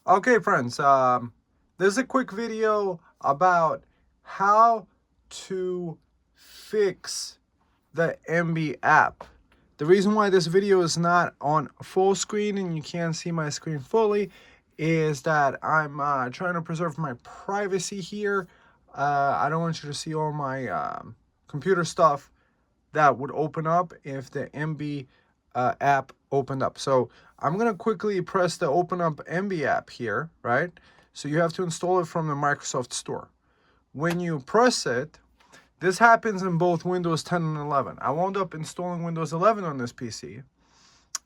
Okay, friends, this is a quick video about how to fix the Emby app. The reason why this video is not on full screen and you can't see my screen fully is that I'm trying to preserve my privacy here. I don't want you to see all my computer stuff that would open up if the Emby app opened up. So I'm going to quickly press the open up Emby app here, right? So you have to install it from the Microsoft Store. When you press it, this happens in both Windows 10 and 11. I wound up installing Windows 11 on this PC.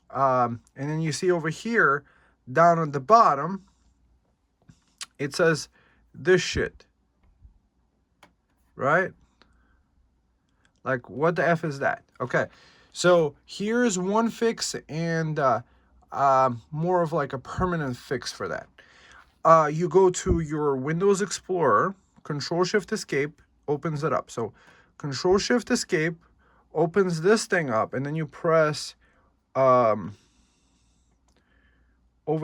And then you see over here, down at the bottom, it says this shit, right? Like, what the F is that? Okay, so here's one fix and more of like a permanent fix for that. You go to your Windows Explorer, Control-Shift-Escape, opens it up. So Control-Shift-Escape opens this thing up, and then you press over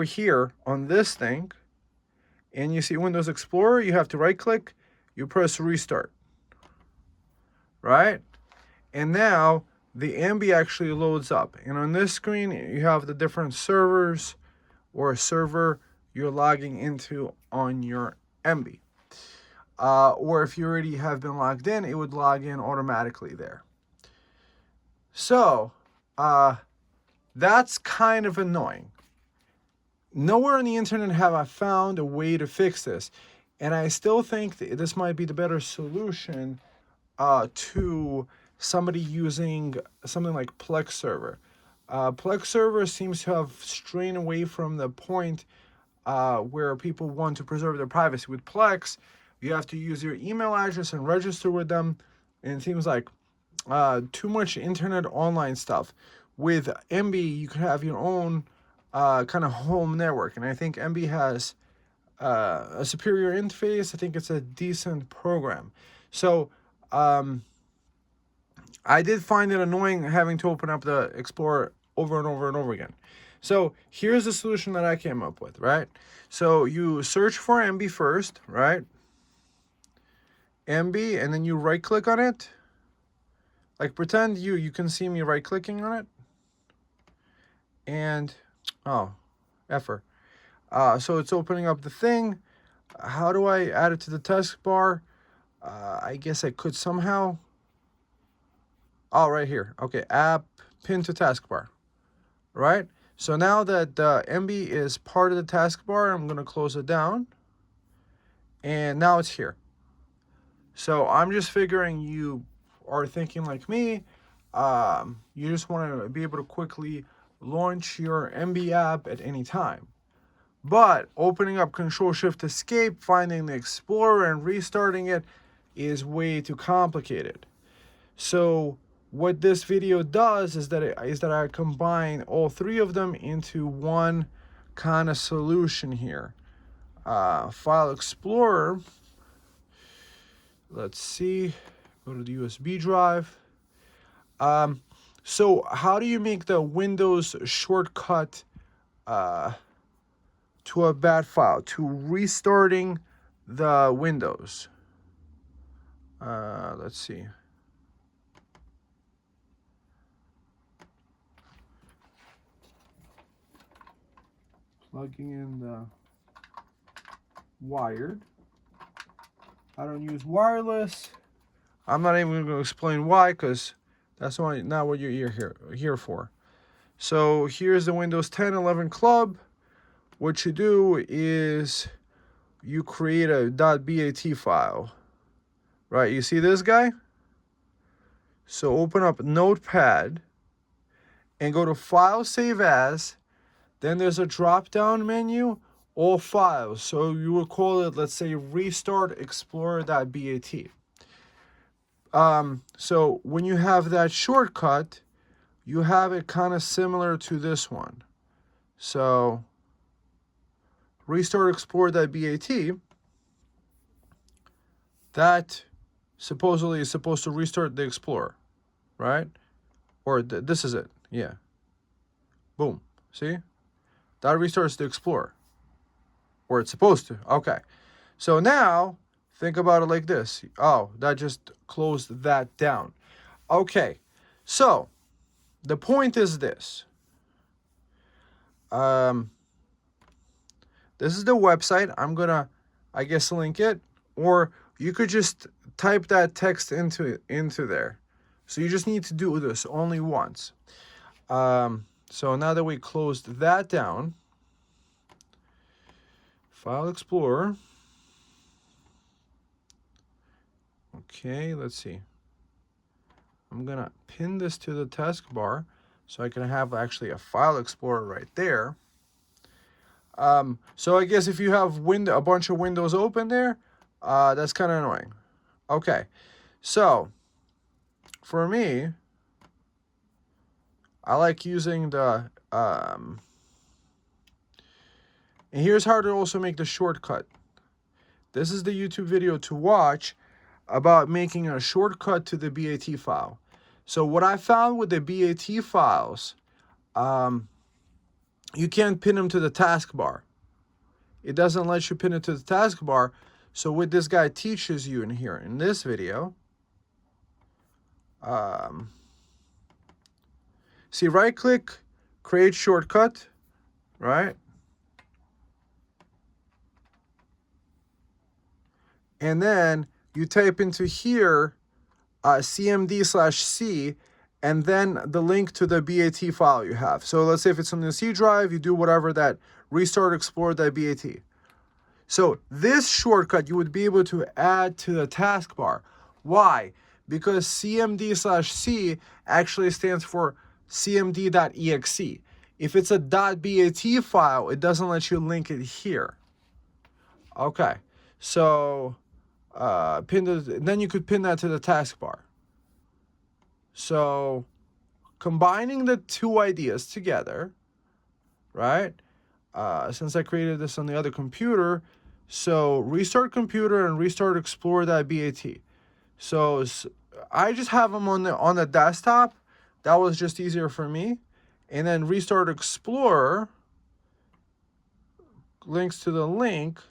here on this thing, and you see Windows Explorer. You have to right-click, you press Restart, right? And now the Emby actually loads up. And on this screen, you have the different servers or server you're logging into on your Emby. Or if you already have been logged in, it would log in automatically there. So that's kind of annoying. Nowhere on the internet have I found a way to fix this. And I still think that this might be the better solution to somebody using something like Plex server. Plex server seems to have strayed away from the point where people want to preserve their privacy. With Plex, you have to use your email address and register with them, and it seems like too much internet online stuff. With Emby, you can have your own kind of home network, and I think Emby has a superior interface. I think it's a decent program. So I did find it annoying having to open up the Explorer over and over and over again. So here's the solution that I came up with, right? So you search for Emby first, right? Emby, and then you right click on it. Like pretend you can see me right clicking on it. And, oh, effer. So it's opening up the thing. How do I add it to the taskbar? I guess I could somehow. Oh, right here. Okay, app, pin to taskbar, right? So now that Emby is part of the taskbar, I'm going to close it down. And now it's here. So I'm just figuring you are thinking like me. You just want to be able to quickly launch your Emby app at any time. But opening up Control-Shift-Escape, finding the Explorer, and restarting it is way too complicated. So what this video does is that I combine all three of them into one kind of solution here. File Explorer. Let's see. Go to the USB drive. So how do you make the Windows shortcut to a bad file, to restarting the Windows? Let's see. Plugging in the wired. I don't use wireless. I'm not even going to explain why, because that's not what you're here for. So here's the Windows 10, 11 club. What you do is you create a .bat file, right? You see this guy? So open up Notepad and go to File, Save As. Then there's a drop-down menu, all files. So you will call it, let's say, restart explorer.bat. So when you have that shortcut, you have it kind of similar to this one. So restart explorer.bat, that supposedly is supposed to restart the Explorer, right? Or this is it, yeah. Boom, see? That restarts the Explorer. where it's supposed to. Okay. So now, think about it like this. Oh, that just closed that down. Okay. So, the point is this. This is the website. I'm going to, I guess, link it. Or you could just type that text into there. So you just need to do this only once. So now that we closed that down, File Explorer. Okay, let's see. I'm going to pin this to the taskbar so I can have actually a File Explorer right there. So I guess if you have a bunch of windows open there, that's kind of annoying. Okay, so for me, I like using the, and here's how to also make the shortcut. This is the YouTube video to watch about making a shortcut to the BAT file. So what I found with the BAT files, you can't pin them to the taskbar. It doesn't let you pin it to the taskbar. So what this guy teaches you in here, in this video, see, right click, create shortcut, right? And then you type into here cmd/c, and then the link to the BAT file you have. So let's say if it's on the C drive, you do whatever that restart explore.bat. So this shortcut you would be able to add to the taskbar. Why? Because cmd/c actually stands for cmd.exe. If it's a .bat file, it doesn't let you link it here. Okay, so then you could pin that to the taskbar. So combining the two ideas together, right? Since I created this on the other computer, so restart computer and restart explorer.bat. So I just have them on the desktop. That was just easier for me. And then restart explorer links to the link,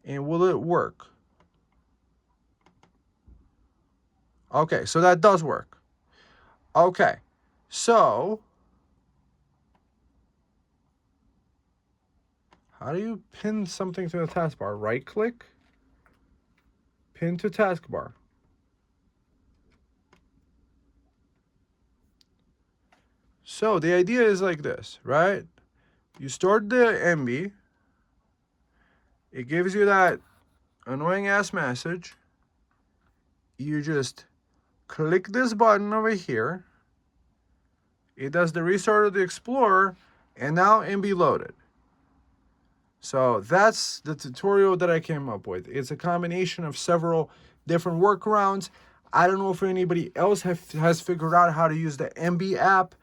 and will it work? Okay, so that does work. Okay, so how do you pin something to the taskbar? Right click, pin to taskbar. So the idea is like this, right? You start the Emby. It gives you that annoying ass message. You just click this button over here. It does the restart of the Explorer, and now Emby loaded. So that's the tutorial that I came up with. It's a combination of several different workarounds. I don't know if anybody else has figured out how to use the Emby app,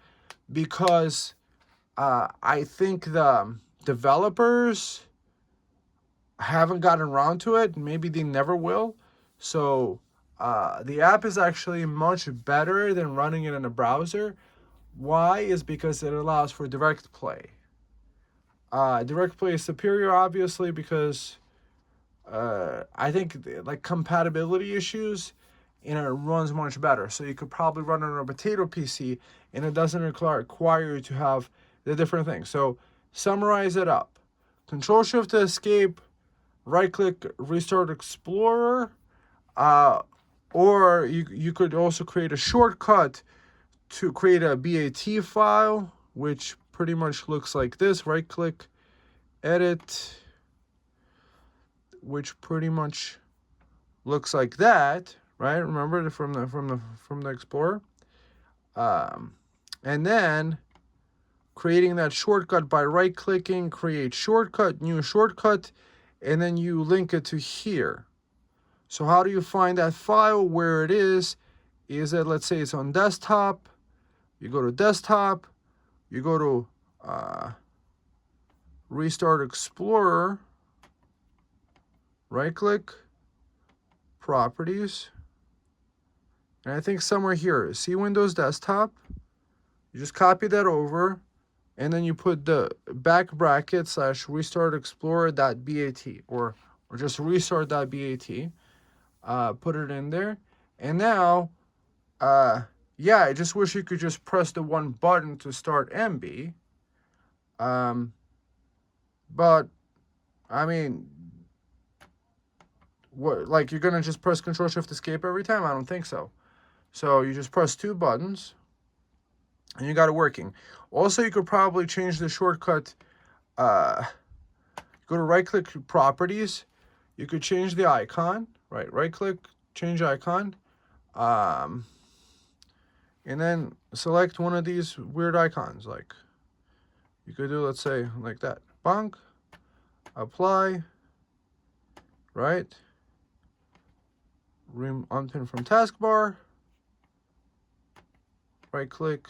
because I think the developers haven't gotten around to it. Maybe they never will. So the app is actually much better than running it in a browser. Why? Is because it allows for direct play. Direct play is superior, obviously, because I think like compatibility issues, and it runs much better. So you could probably run it on a potato PC, and it doesn't require you to have the different things. So summarize it up. Control Shift to escape, right click, restart Explorer, or you could also create a shortcut to create a BAT file, which pretty much looks like this. Right click, edit, which pretty much looks like that, right? Remember from the Explorer. And then creating that shortcut by right clicking, create shortcut, new shortcut, and then you link it to here. So how do you find that file? Where it is that, let's say it's on desktop. You go to desktop, you go to restart Explorer, right click, properties, and I think somewhere here, see Windows Desktop. You just copy that over, and then you put the back bracket / restart explorer.bat or just restart.bat. Put it in there, and now, yeah, I just wish you could just press the one button to start Emby. But I mean, what, like, you're gonna just press Ctrl Shift Escape every time? I don't think so. So you just press 2 buttons, and you got it working. Also, you could probably change the shortcut. Go to right-click Properties. You could change the icon. Right-click, change icon. And then select one of these weird icons. Like, you could do, let's say, like that. Bonk. Apply. Right. Unpin from taskbar. Right-click.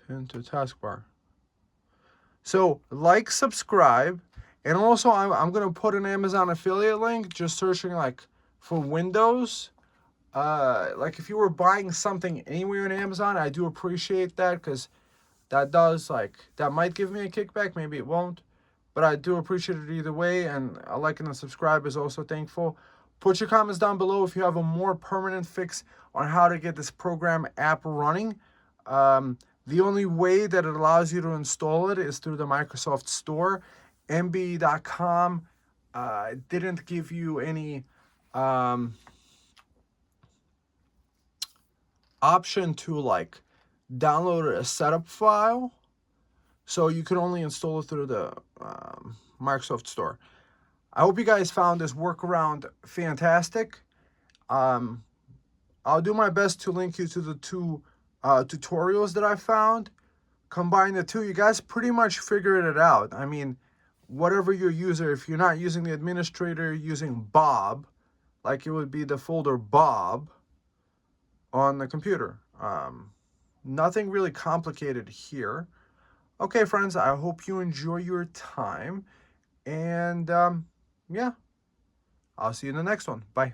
Pin to taskbar. So, like, subscribe, and also I'm going to put an Amazon affiliate link, just searching, like, for Windows. Like, if you were buying something anywhere in Amazon, I do appreciate that, because that does, like, that might give me a kickback, maybe it won't, but I do appreciate it either way, and a like and a subscribe is also thankful. Put your comments down below if you have a more permanent fix on how to get this program app running. The only way that it allows you to install it is through the Microsoft Store. Emby.com didn't give you any option to, like, download a setup file. So you can only install it through the Microsoft Store. I hope you guys found this workaround fantastic. I'll do my best to link you to the 2 tutorials that I found. Combine the 2, you guys pretty much figured it out. I mean, whatever your user, if you're not using the administrator, you're using Bob, like it would be the folder Bob on the computer. Nothing really complicated here. Okay, friends, I hope you enjoy your time. And yeah, I'll see you in the next one. Bye.